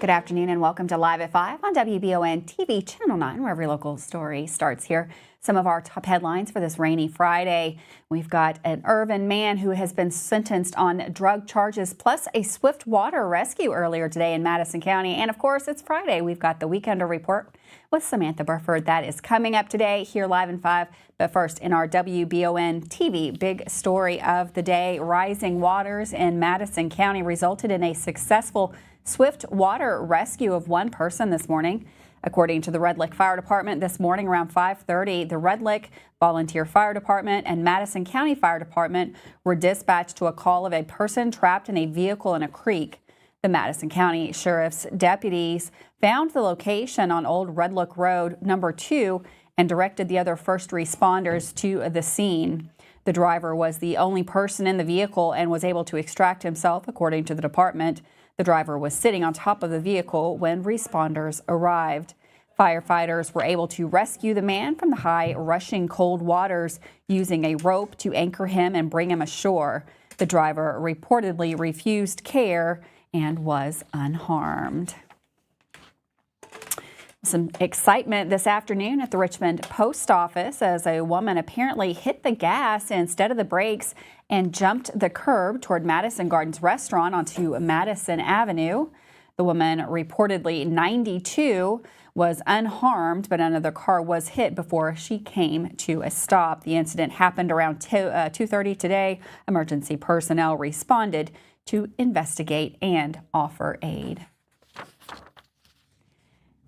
Good afternoon and welcome to Live at 5 on WBON TV Channel 9, where every local story starts here. Some of our top headlines for this rainy Friday. We've got an Irvine man who has been sentenced on drug charges, plus a swift water rescue earlier today in Madison County. And of course, it's Friday. We've got the Weekender Report with Samantha Burford. That is coming up today here live in 5. But first, in our WBON TV big story of the day, rising waters in Madison County resulted in a successful swift water rescue of one person this morning. According to the Red Lick Fire Department, this morning around 5:30, the Red Lick Volunteer Fire Department and Madison County Fire Department were dispatched to a call of a person trapped in a vehicle in a creek. The Madison County Sheriff's deputies found the location on Old Red Lick Road number 2 and directed the other first responders to the scene. The driver was the only person in the vehicle and was able to extract himself, according to the department. The driver was sitting on top of the vehicle when responders arrived. Firefighters were able to rescue the man from the high, rushing cold waters using a rope to anchor him and bring him ashore. The driver reportedly refused care and was unharmed. Some excitement this afternoon at the Richmond Post Office as a woman apparently hit the gas instead of the brakes and jumped the curb toward Madison Gardens Restaurant onto Madison Avenue. The woman, reportedly 92, was unharmed, but another car was hit before she came to a stop. The incident happened around 2:30 today. Emergency personnel responded to investigate and offer aid.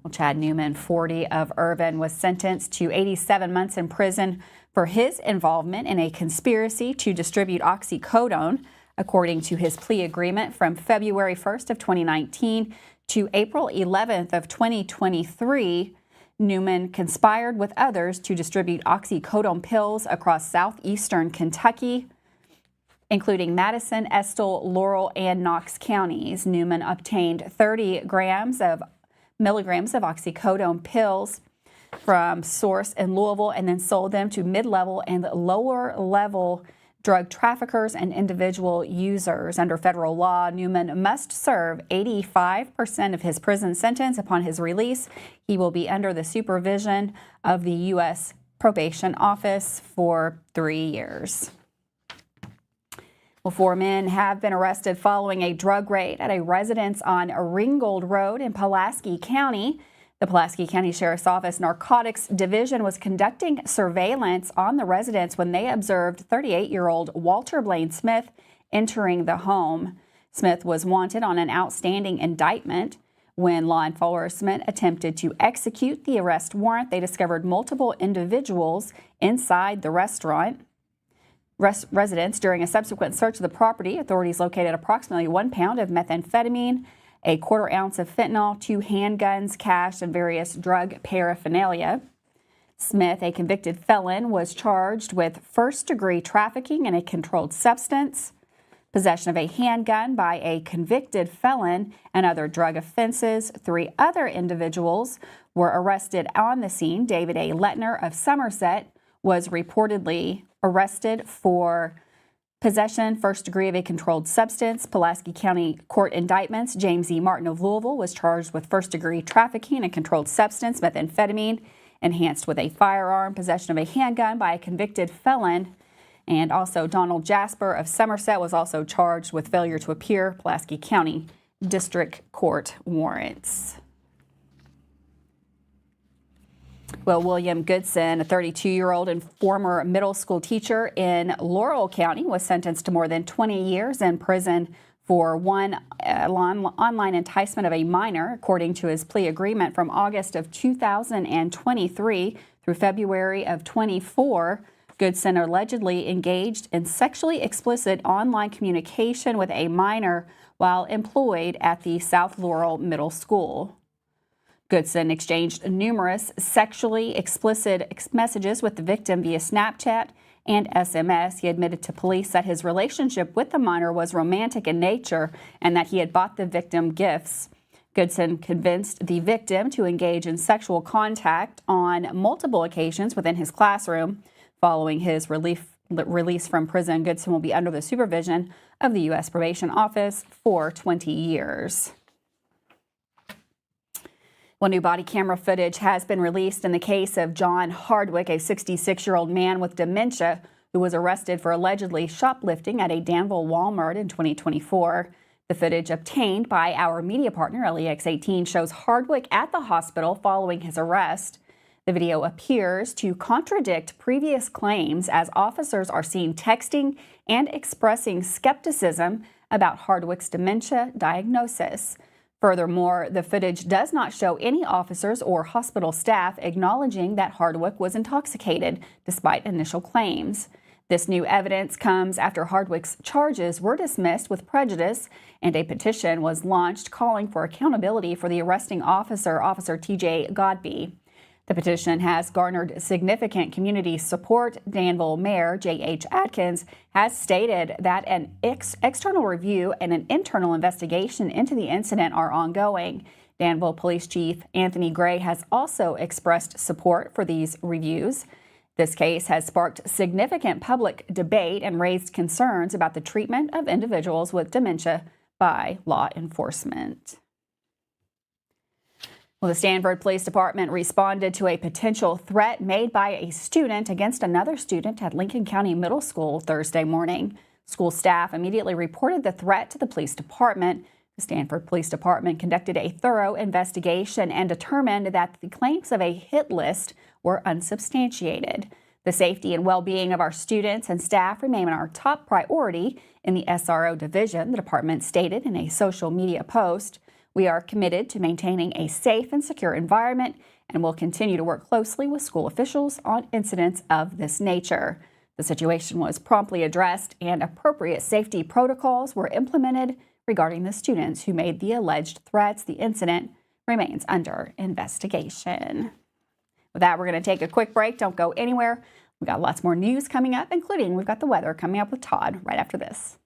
Chad Newman, 40, of Irvine, was sentenced to 87 months in prison for his involvement in a conspiracy to distribute oxycodone. According to his plea agreement from February 1st of 2019 to April 11th of 2023, Newman conspired with others to distribute oxycodone pills across southeastern Kentucky, including Madison, Estill, Laurel, and Knox counties. Newman obtained 30 milligrams of oxycodone pills from source in Louisville and then sold them to mid-level and lower-level drug traffickers and individual users. Under federal law, Newman must serve 85% of his prison sentence upon his release. He will be under the supervision of the U.S. Probation Office for 3 years. Well, 4 men have been arrested following a drug raid at a residence on Ringgold Road in Pulaski County. The Pulaski County Sheriff's Office Narcotics Division was conducting surveillance on the residence when they observed 38-year-old Walter Blaine Smith entering the home. Smith was wanted on an outstanding indictment. When law enforcement attempted to execute the arrest warrant, they discovered multiple individuals inside the residence. During a subsequent search of the property, authorities located approximately 1 pound of methamphetamine, a 1/4 ounce of fentanyl, 2 handguns, cash, and various drug paraphernalia. Smith, a convicted felon, was charged with first-degree trafficking in a controlled substance, possession of a handgun by a convicted felon, and other drug offenses. 3 other individuals were arrested on the scene. David A. Lettner of Somerset was reportedly arrested for possession, first degree of a controlled substance. Pulaski County Court indictments. James E. Martin of Louisville was charged with first degree trafficking in a controlled substance, methamphetamine, enhanced with a firearm, possession of a handgun by a convicted felon. And also Donald Jasper of Somerset was also charged with failure to appear. Pulaski County District Court warrants. Well, William Goodson, a 32-year-old and former middle school teacher in Laurel County, was sentenced to more than 20 years in prison for one online enticement of a minor, according to his plea agreement from August of 2023 through February of 24. Goodson allegedly engaged in sexually explicit online communication with a minor while employed at the South Laurel Middle School. Goodson exchanged numerous sexually explicit messages with the victim via Snapchat and SMS. He admitted to police that his relationship with the minor was romantic in nature and that he had bought the victim gifts. Goodson convinced the victim to engage in sexual contact on multiple occasions within his classroom. Following his release from prison, Goodson will be under the supervision of the U.S. Probation Office for 20 years. Well, new body camera footage has been released in the case of John Hardwick, a 66-year-old man with dementia who was arrested for allegedly shoplifting at a Danville Walmart in 2024. The footage obtained by our media partner, LEX18, shows Hardwick at the hospital following his arrest. The video appears to contradict previous claims as officers are seen texting and expressing skepticism about Hardwick's dementia diagnosis. Furthermore, the footage does not show any officers or hospital staff acknowledging that Hardwick was intoxicated, despite initial claims. This new evidence comes after Hardwick's charges were dismissed with prejudice, and a petition was launched calling for accountability for the arresting officer, Officer T.J. Godby. The petition has garnered significant community support. Danville Mayor J.H. Atkins has stated that an external review and an internal investigation into the incident are ongoing. Danville Police Chief Anthony Gray has also expressed support for these reviews. This case has sparked significant public debate and raised concerns about the treatment of individuals with dementia by law enforcement. Well, the Stanford Police Department responded to a potential threat made by a student against another student at Lincoln County Middle School Thursday morning. School staff immediately reported the threat to the police department. The Stanford Police Department conducted a thorough investigation and determined that the claims of a hit list were unsubstantiated. The safety and well-being of our students and staff remain our top priority in the SRO division, the department stated in a social media post. We are committed to maintaining a safe and secure environment and will continue to work closely with school officials on incidents of this nature. The situation was promptly addressed and appropriate safety protocols were implemented regarding the students who made the alleged threats. The incident remains under investigation. With that, we're going to take a quick break. Don't go anywhere. We've got lots more news coming up, including we've got the weather coming up with Todd right after this.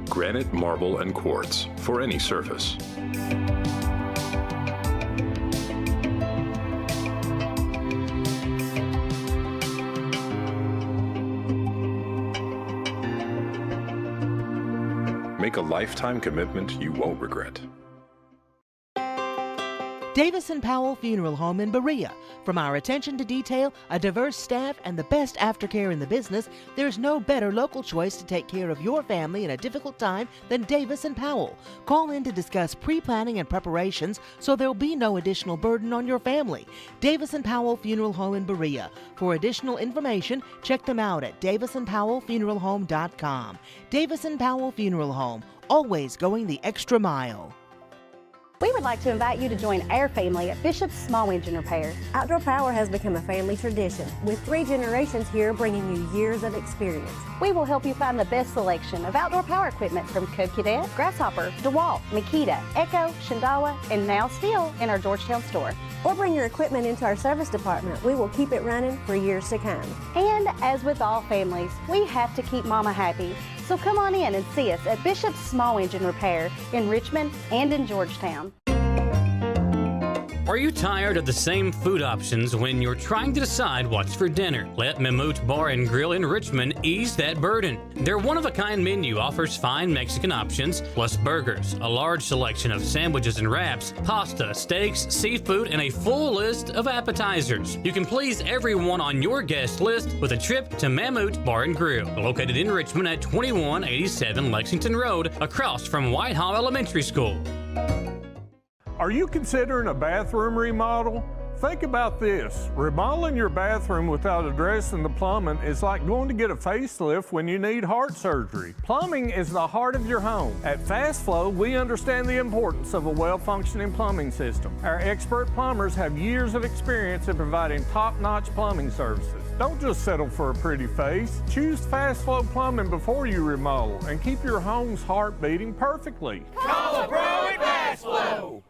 Granite, marble, and quartz for any surface. Make a lifetime commitment you won't regret. Davis & Powell Funeral Home in Berea. From our attention to detail, a diverse staff, and the best aftercare in the business, there's no better local choice to take care of your family in a difficult time than Davis & Powell. Call in to discuss pre-planning and preparations so there'll be no additional burden on your family. Davis & Powell Funeral Home in Berea. For additional information, check them out at davisandpowellfuneralhome.com. Davis & Powell Funeral Home, always going the extra mile. We would like to invite you to join our family at Bishop's Small Engine Repair. Outdoor Power has become a family tradition, with 3 generations here bringing you years of experience. We will help you find the best selection of outdoor power equipment from Code Cadet, Grasshopper, DeWalt, Makita, Echo, Shindawa, and now still in our Georgetown store. Or bring your equipment into our service department. We will keep it running for years to come. And as with all families, we have to keep Mama happy. So come on in and see us at Bishop's Small Engine Repair in Richmond and in Georgetown. Are you tired of the same food options when you're trying to decide what's for dinner? Let Mammut Bar and Grill in Richmond ease that burden. Their one-of-a-kind menu offers fine Mexican options, plus burgers, a large selection of sandwiches and wraps, pasta, steaks, seafood, and a full list of appetizers. You can please everyone on your guest list with a trip to Mammut Bar and Grill, located in Richmond at 2187 Lexington Road, across from Whitehall Elementary School. Are you considering a bathroom remodel? Think about this. Remodeling your bathroom without addressing the plumbing is like going to get a facelift when you need heart surgery. Plumbing is the heart of your home. At Fast Flow, we understand the importance of a well-functioning plumbing system. Our expert plumbers have years of experience in providing top-notch plumbing services. Don't just settle for a pretty face. Choose Fast Flow Plumbing before you remodel and keep your home's heart beating perfectly. Call a pro at Fast Flow.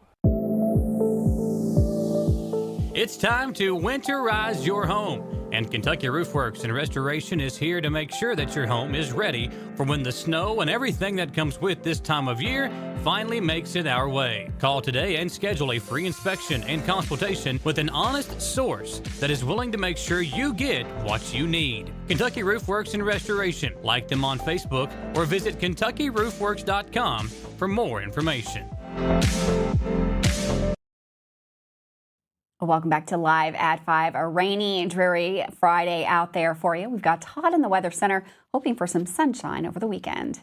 It's time to winterize your home. And Kentucky Roof Works and Restoration is here to make sure that your home is ready for when the snow and everything that comes with this time of year finally makes it our way. Call today and schedule a free inspection and consultation with an honest source that is willing to make sure you get what you need. Kentucky Roof Works and Restoration. Like them on Facebook or visit KentuckyRoofWorks.com for more information. Welcome back to Live at 5. A rainy, dreary Friday out there for you. We've got Todd in the Weather Center hoping for some sunshine over the weekend.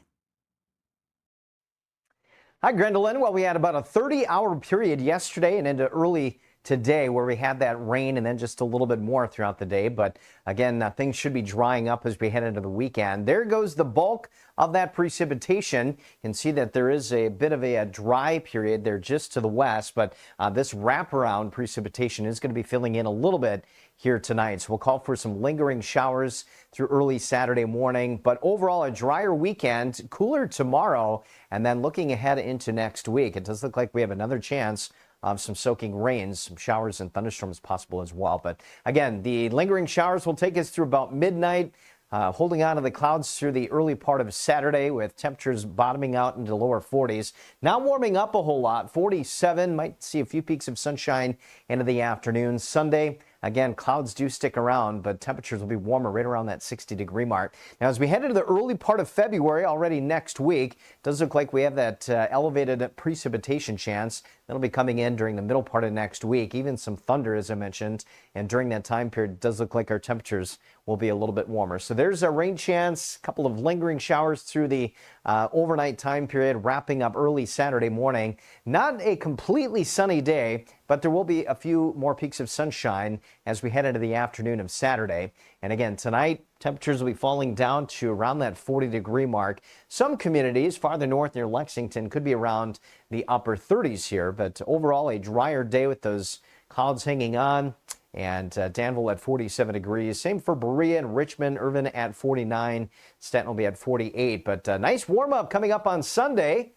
Hi, Gwendolyn. Well, we had about a 30-hour period yesterday and into early today where we had that rain and then just a little bit more throughout the day. But again, things should be drying up as we head into the weekend. There goes the bulk of that precipitation. You can see that there is a bit of a dry period there just to the west, but this wraparound precipitation is going to be filling in a little bit here tonight. So we'll call for some lingering showers through early Saturday morning, but overall a drier weekend, cooler tomorrow, and then looking ahead into next week, it does look like we have another chance of some soaking rains, some showers and thunderstorms possible as well. But again, the lingering showers will take us through about midnight, holding on to the clouds through the early part of Saturday with temperatures bottoming out into the lower 40s. Now warming up a whole lot, 47, might see a few peaks of sunshine into the afternoon. Sunday, again, clouds do stick around, but temperatures will be warmer right around that 60-degree mark. Now, as we head into the early part of February, already next week, it does look like we have that elevated precipitation chance. That'll be coming in during the middle part of next week. Even some thunder, as I mentioned. And during that time period, it does look like our temperatures will be a little bit warmer. So there's a rain chance, a couple of lingering showers through the overnight time period, wrapping up early Saturday morning. Not a completely sunny day, but there will be a few more peaks of sunshine as we head into the afternoon of Saturday. And again, tonight, temperatures will be falling down to around that 40-degree mark. Some communities farther north near Lexington could be around the upper 30s here, but overall a drier day with those clouds hanging on. And Danville at 47 degrees. Same for Berea and Richmond. Irvine at 49. Stanton will be at 48. But nice warm-up coming up on Sunday.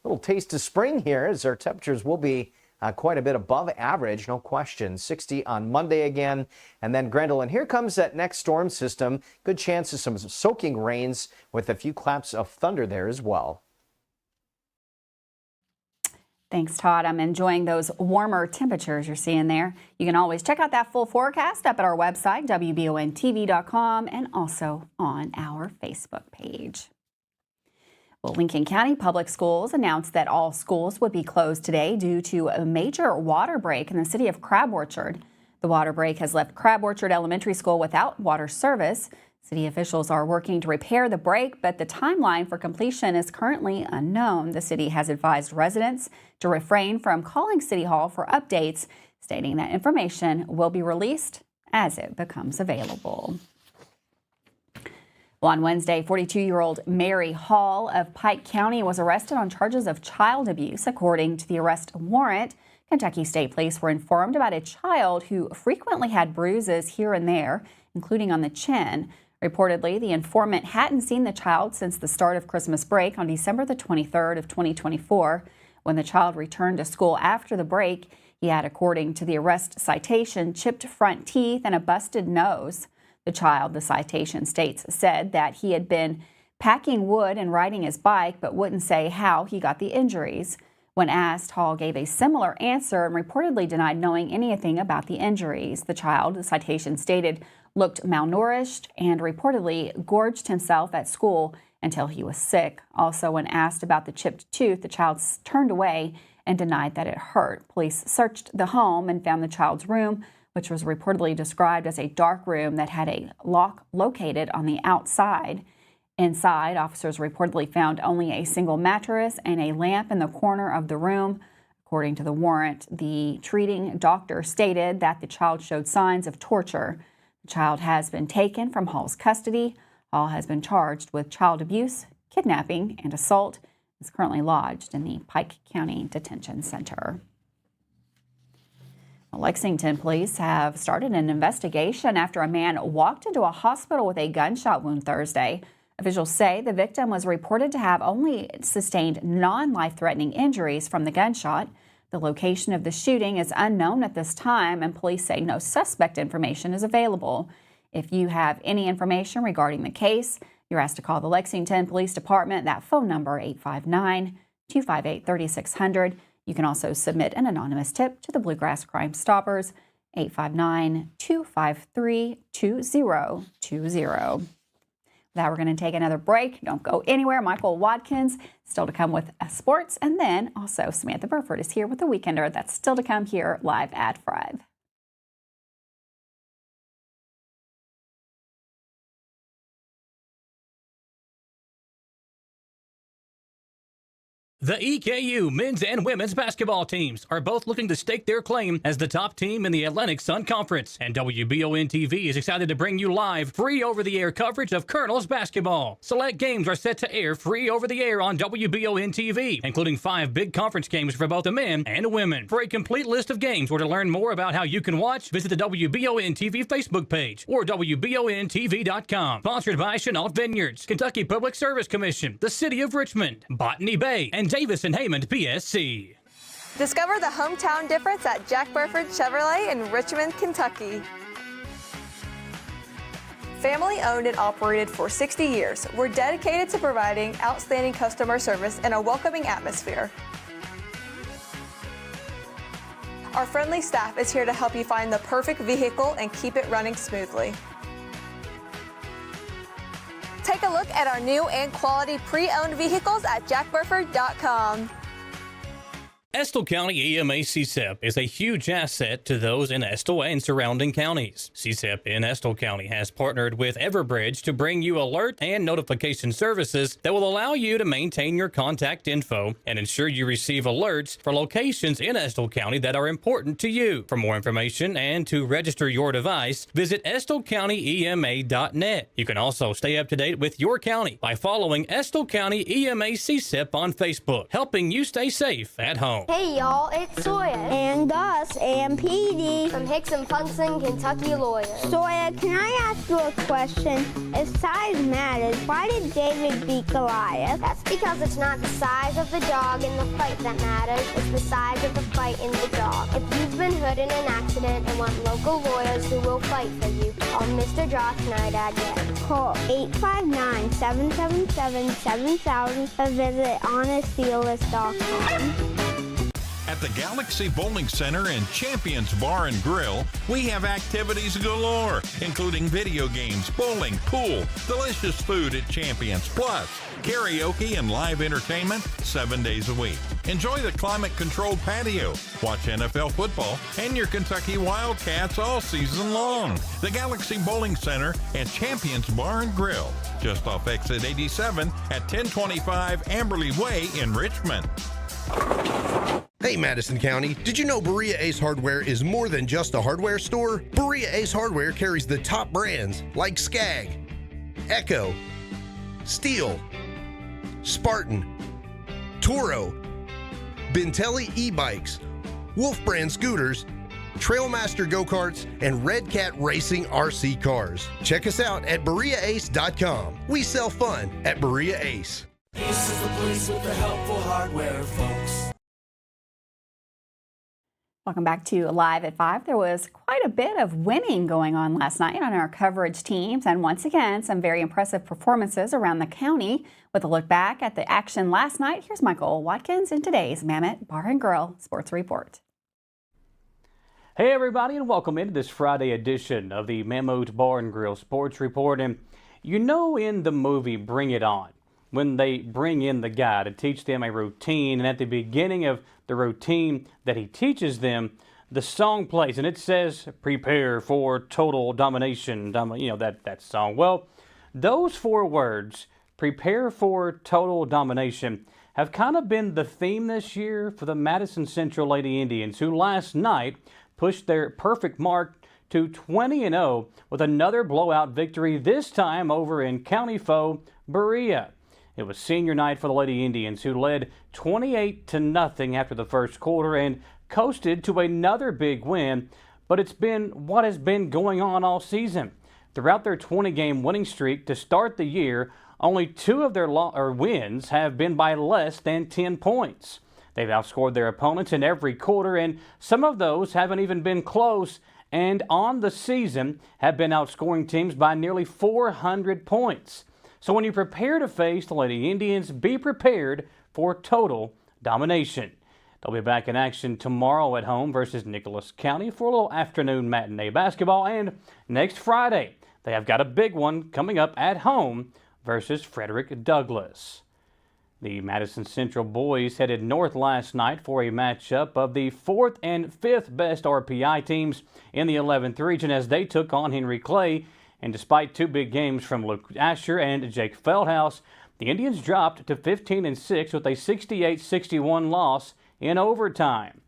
A little taste of spring here as our temperatures will be quite a bit above average, no question. 60 on Monday again. And then Gwendolyn, here comes that next storm system. Good chance of some soaking rains with a few claps of thunder there as well. Thanks, Todd. I'm enjoying those warmer temperatures you're seeing there. You can always check out that full forecast up at our website, WBONTV.com, and also on our Facebook page. Well, Lincoln County Public Schools announced that all schools would be closed today due to a major water break in the city of Crab Orchard. The water break has left Crab Orchard Elementary School without water service. City officials are working to repair the break, but the timeline for completion is currently unknown. The city has advised residents to refrain from calling City Hall for updates, stating that information will be released as it becomes available. Well, on Wednesday, 42-year-old Mary Hall of Pike County was arrested on charges of child abuse. According to the arrest warrant, Kentucky State Police were informed about a child who frequently had bruises here and there, including on the chin. Reportedly, the informant hadn't seen the child since the start of Christmas break on December the 23rd of 2024. When the child returned to school after the break, he had, according to the arrest citation, chipped front teeth and a busted nose. The child, the citation states, said that he had been packing wood and riding his bike, but wouldn't say how he got the injuries. When asked, Hall gave a similar answer and reportedly denied knowing anything about the injuries. The child, the citation stated, looked malnourished and reportedly gorged himself at school until he was sick. Also, when asked about the chipped tooth, the child turned away and denied that it hurt. Police searched the home and found the child's room, which was reportedly described as a dark room that had a lock located on the outside. Inside, officers reportedly found only a single mattress and a lamp in the corner of the room. According to the warrant, the treating doctor stated that the child showed signs of torture. The child has been taken from Hall's custody. Hall has been charged with child abuse, kidnapping, and assault. Is currently lodged in the Pike County Detention Center. Lexington police have started an investigation after a man walked into a hospital with a gunshot wound Thursday. Officials say the victim was reported to have only sustained non-life-threatening injuries from the gunshot. The location of the shooting is unknown at this time, and police say no suspect information is available. If you have any information regarding the case, you're asked to call the Lexington Police Department. That phone number, 859-258-3600. You can also submit an anonymous tip to the Bluegrass Crime Stoppers, 859-253-2020. Now we're going to take another break. Don't go anywhere. Michael Watkins still to come with sports, and then also Samantha Burford is here with the Weekender. That's still to come here live at 5. The EKU men's and women's basketball teams are both looking to stake their claim as the top team in the Atlantic Sun Conference, and WBON TV is excited to bring you live, free over-the-air coverage of Colonels basketball. Select games are set to air free over-the-air on WBON TV, including 5 big conference games for both the men and women. For a complete list of games or to learn more about how you can watch, visit the WBON TV Facebook page or WBONTV.com. Sponsored by Chenault Vineyards, Kentucky Public Service Commission, the City of Richmond, Botany Bay, and Davis and Haymond PSC. Discover the hometown difference at Jack Burford Chevrolet in Richmond, Kentucky. Family owned and operated for 60 years, we're dedicated to providing outstanding customer service and a welcoming atmosphere. Our friendly staff is here to help you find the perfect vehicle and keep it running smoothly. Take a look at our new and quality pre-owned vehicles at jackburford.com. Estill County EMA CSEP is a huge asset to those in Estill and surrounding counties. CSEP in Estill County has partnered with Everbridge to bring you alert and notification services that will allow you to maintain your contact info and ensure you receive alerts for locations in Estill County that are important to you. For more information and to register your device, visit EstillCountyEMA.net. You can also stay up to date with your county by following Estill County EMA CSEP on Facebook, helping you stay safe at home. Hey y'all, it's Sawyer. And Gus and Petey. From Hicks and Punson, Kentucky lawyers. Sawyer, can I ask you a question? If size matters, why did David beat Goliath? That's because it's not the size of the dog in the fight that matters, it's the size of the fight in the dog. If you've been hurt in an accident and want local lawyers who will fight for you, call Mr. Josh Nydag again. Call 859-777-7000 or visit honestdealers.com. At the Galaxy Bowling Center and Champions Bar and Grill, we have activities galore, including video games, bowling, pool, delicious food at Champions, plus karaoke and live entertainment 7 days a week. Enjoy the climate-controlled patio, watch NFL football, and your Kentucky Wildcats all season long. The Galaxy Bowling Center and Champions Bar and Grill, just off exit 87 at 1025 Amberley Way in Richmond. Hey Madison County, did you know Berea Ace Hardware is more than just a hardware store? Berea Ace Hardware carries the top brands like Skag, Echo, Steel, Spartan, Toro, Bentelli e-bikes, Wolf brand scooters, Trailmaster go-karts, and Red Cat Racing RC cars. Check us out at BereaAce.com. We sell fun at Berea Ace. Ace is the place with the helpful hardware, folks. Welcome back to Live at 5. There was quite a bit of winning going on last night on our coverage teams, and once again, some very impressive performances around the county. With a look back at the action last night, here's Michael Watkins in today's Mammoth Bar and Grill Sports Report. Hey everybody, and welcome into this Friday edition of the Mammoth Bar and Grill Sports Report. And you know, in the movie Bring It On, when they bring in the guy to teach them a routine, and at the beginning of the routine that he teaches them, the song plays and it says, "Prepare for total domination." You know, that song. Well, those 4 words, "prepare for total domination," have kind of been the theme this year for the Madison Central Lady Indians, who last night pushed their perfect mark to 20-0 with another blowout victory, this time over in county foe Berea. It was senior night for the Lady Indians, who led 28-0 after the first quarter and coasted to another big win, but it's been what has been going on all season. Throughout their 20-game winning streak to start the year, only 2 of their wins have been by less than 10 points. They've outscored their opponents in every quarter, and some of those haven't even been close and on the season have been outscoring teams by nearly 400 points. So when you prepare to face the Lady Indians, be prepared for total domination. They'll be back in action tomorrow at home versus Nicholas County for a little afternoon matinee basketball, and next Friday they have got a big one coming up at home versus Frederick Douglass. The Madison Central boys headed north last night for a matchup of the 4th and 5th best RPI teams in the 11th region as they took on Henry Clay. And despite two big games from Luke Asher and Jake Feldhouse, the Indians dropped to 15-6 with a 68-61 loss in overtime.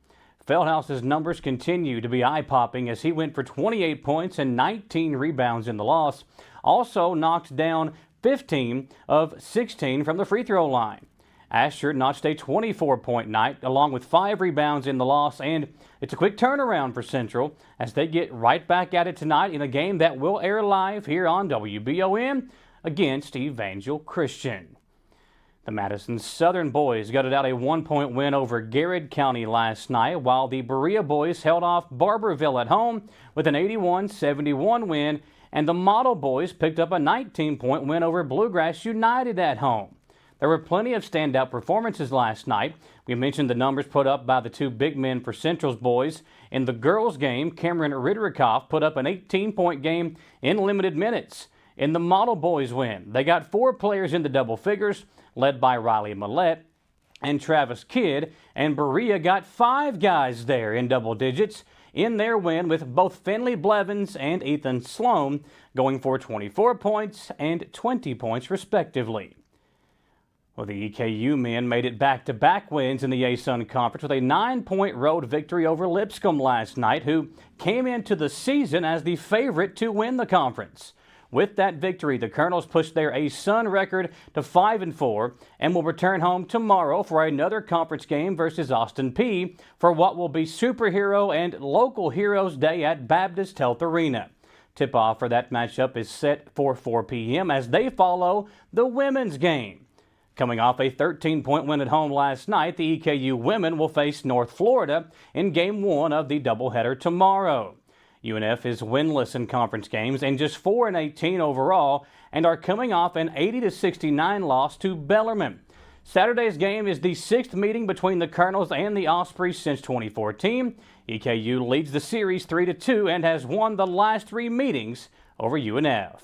Feldhouse's numbers continue to be eye-popping as he went for 28 points and 19 rebounds in the loss. Also knocked down 15 of 16 from the free throw line. Asher notched a 24-point night along with 5 rebounds in the loss, and it's a quick turnaround for Central as they get right back at it tonight in a game that will air live here on WBON against Evangel Christian. The Madison Southern boys gutted out a 1-point win over Garrett County last night, while the Berea boys held off Barberville at home with an 81-71 win, and the Model boys picked up a 19-point win over Bluegrass United at home. There were plenty of standout performances last night. We mentioned the numbers put up by the two big men for Central's boys. In the girls' game, Cameron Ridderikoff put up an 18-point game in limited minutes. In the Model boys win, they got 4 players in the double figures, led by Riley Millette and Travis Kidd, and Berea got 5 guys there in double digits in their win, with both Finley Blevins and Ethan Sloan going for 24 points and 20 points respectively. Well, the EKU men made it back-to-back wins in the ASUN Conference with a 9-point road victory over Lipscomb last night, who came into the season as the favorite to win the conference. With that victory, the Colonels pushed their ASUN record to 5-4 and will return home tomorrow for another conference game versus Austin Peay for what will be Superhero and Local Heroes Day at Baptist Health Arena. Tip-off for that matchup is set for 4 p.m. as they follow the women's game. Coming off a 13-point win at home last night, the EKU women will face North Florida in Game 1 of the doubleheader tomorrow. UNF is winless in conference games and just 4-18 overall, and are coming off an 80-69 loss to Bellarmine. Saturday's game is the 6th meeting between the Colonels and the Ospreys since 2014. EKU leads the series 3-2 and has won the last 3 meetings over UNF.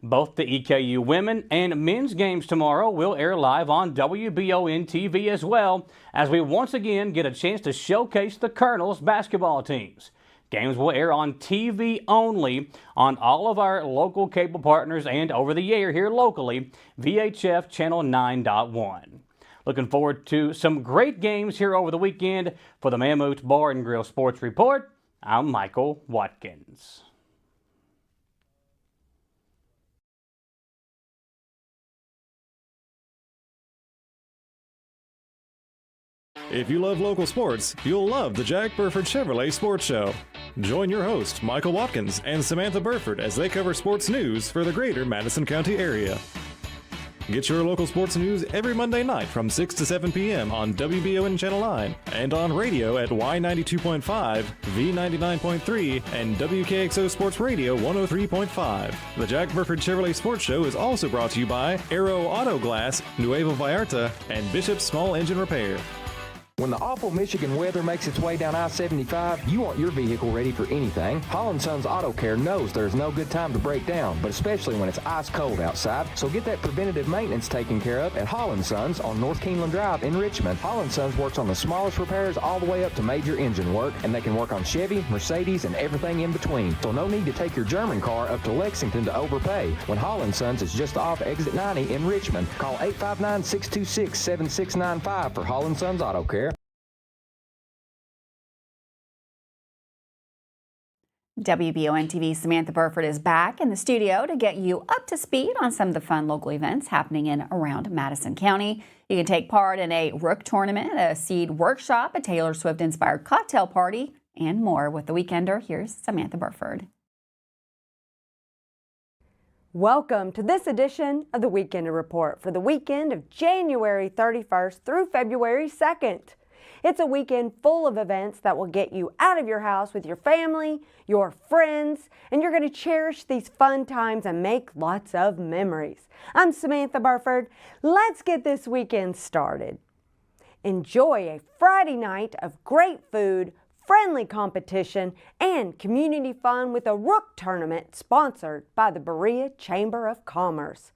Both the EKU women and men's games tomorrow will air live on WBON TV as well, as we once again get a chance to showcase the Colonels basketball teams. Games will air on TV only on all of our local cable partners and over the air here locally, VHF Channel 9.1. Looking forward to some great games here over the weekend. For the Mammoth Bar and Grill Sports Report, I'm Michael Watkins. If you love local sports, you'll love the Jack Burford Chevrolet Sports Show. Join your host, Michael Watkins, and Samantha Burford as they cover sports news for the greater Madison County area. Get your local sports news every Monday night from 6 to 7 p.m. on WBON Channel 9 and on radio at Y92.5, V99.3, and WKXO Sports Radio 103.5. The Jack Burford Chevrolet Sports Show is also brought to you by Aero Auto Glass, Nuevo Vallarta, and Bishop Small Engine Repair. When the awful Michigan weather makes its way down I-75, you want your vehicle ready for anything. Hall & Sons Auto Care knows there's no good time to break down, but especially when it's ice cold outside. So get that preventative maintenance taken care of at Hall & Sons on North Keeneland Drive in Richmond. Hall & Sons works on the smallest repairs all the way up to major engine work, and they can work on Chevy, Mercedes, and everything in between. So no need to take your German car up to Lexington to overpay when Hall & Sons is just off exit 90 in Richmond. Call 859-626-7695 for Hall & Sons Auto Care. WBON TV Samantha Burford is back in the studio to get you up to speed on some of the fun local events happening in around Madison County. You can take part in a Rook tournament, a seed workshop, a Taylor Swift-inspired cocktail party, and more. With The Weekender, here's Samantha Burford. Welcome to this edition of The Weekender Report for the weekend of January 31st through February 2nd. It's a weekend full of events that will get you out of your house with your family, your friends, and you're going to cherish these fun times and make lots of memories. I'm Samantha Burford. Let's get this weekend started. Enjoy a Friday night of great food, friendly competition, and community fun with a Rook tournament sponsored by the Berea Chamber of Commerce.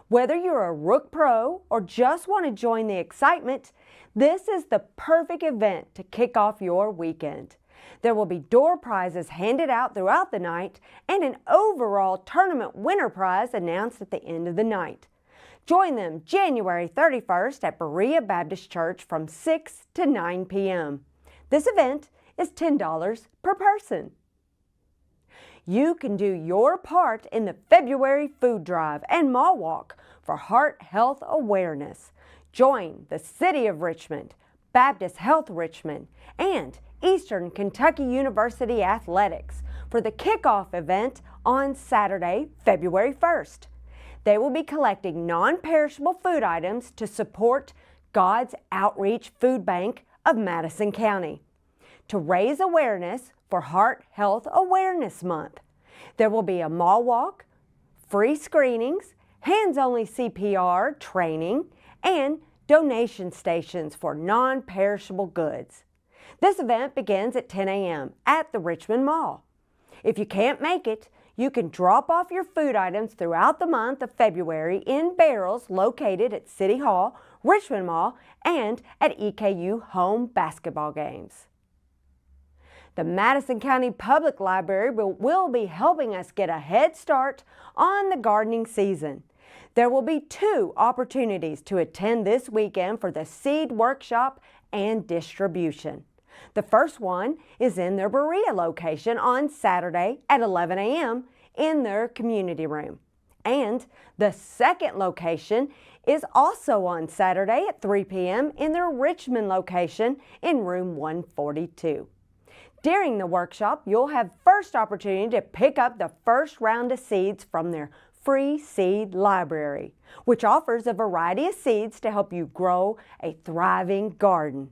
Whether you're a Rook Pro or just want to join the excitement, this is the perfect event to kick off your weekend. There will be door prizes handed out throughout the night and an overall tournament winner prize announced at the end of the night. Join them January 31st at Berea Baptist Church from 6 to 9 p.m. This event is $10 per person. You can do your part in the February food drive and mall walk for heart health awareness. Join the City of Richmond, Baptist Health Richmond, and Eastern Kentucky University Athletics for the kickoff event on Saturday, February 1st. They will be collecting non-perishable food items to support God's Outreach Food Bank of Madison County to raise awareness for Heart Health Awareness Month. There will be a mall walk, free screenings, hands-only CPR training, and donation stations for non-perishable goods. This event begins at 10 a.m. at the Richmond Mall. If you can't make it, you can drop off your food items throughout the month of February in barrels located at City Hall, Richmond Mall, and at EKU home basketball games. The Madison County Public Library will be helping us get a head start on the gardening season. There will be 2 opportunities to attend this weekend for the seed workshop and distribution. The first one is in their Berea location on Saturday at 11 a.m. in their community room. And the second location is also on Saturday at 3 p.m. in their Richmond location in room 142. During the workshop, you'll have first opportunity to pick up the first round of seeds from their free seed library, which offers a variety of seeds to help you grow a thriving garden.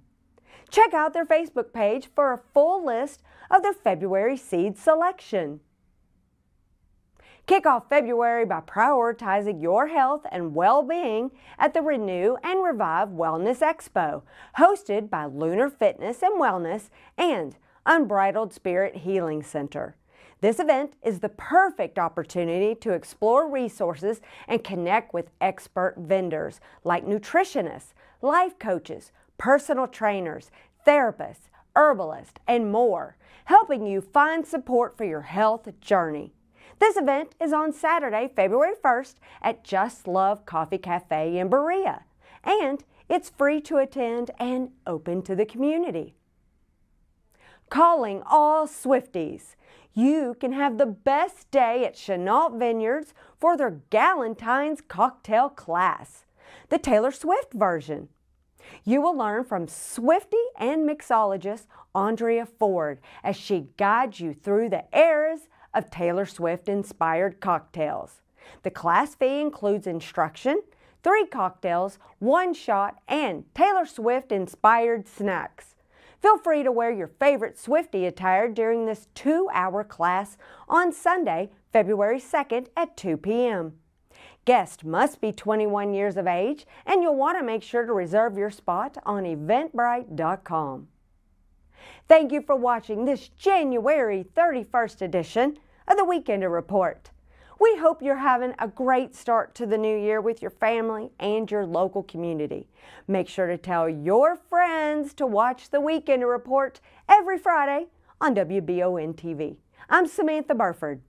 Check out their Facebook page for a full list of their February seed selection. Kick off February by prioritizing your health and well-being at the Renew and Revive Wellness Expo, hosted by Lunar Fitness and Wellness and Unbridled Spirit Healing Center. This event is the perfect opportunity to explore resources and connect with expert vendors like nutritionists, life coaches, personal trainers, therapists, herbalists, and more, helping you find support for your health journey. This event is on Saturday, February 1st at Just Love Coffee Cafe in Berea, and it's free to attend and open to the community. Calling all Swifties, you can have the best day at Chenault Vineyards for their Galentine's cocktail class, the Taylor Swift version. You will learn from Swiftie and mixologist Andrea Ford as she guides you through the eras of Taylor Swift-inspired cocktails. The class fee includes instruction, 3 cocktails, 1 shot, and Taylor Swift-inspired snacks. Feel free to wear your favorite Swiftie attire during this 2-hour class on Sunday, February 2nd at 2 p.m. Guests must be 21 years of age, and you'll want to make sure to reserve your spot on eventbrite.com. Thank you for watching this January 31st edition of the Weekender Report. We hope you're having a great start to the new year with your family and your local community. Make sure to tell your friends to watch the Weekender Report every Friday on WBON TV. I'm Samantha Burford.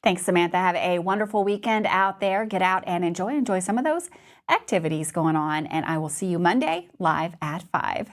Thanks, Samantha. Have a wonderful weekend out there. Get out and enjoy some of those activities going on. And I will see you Monday live at 5.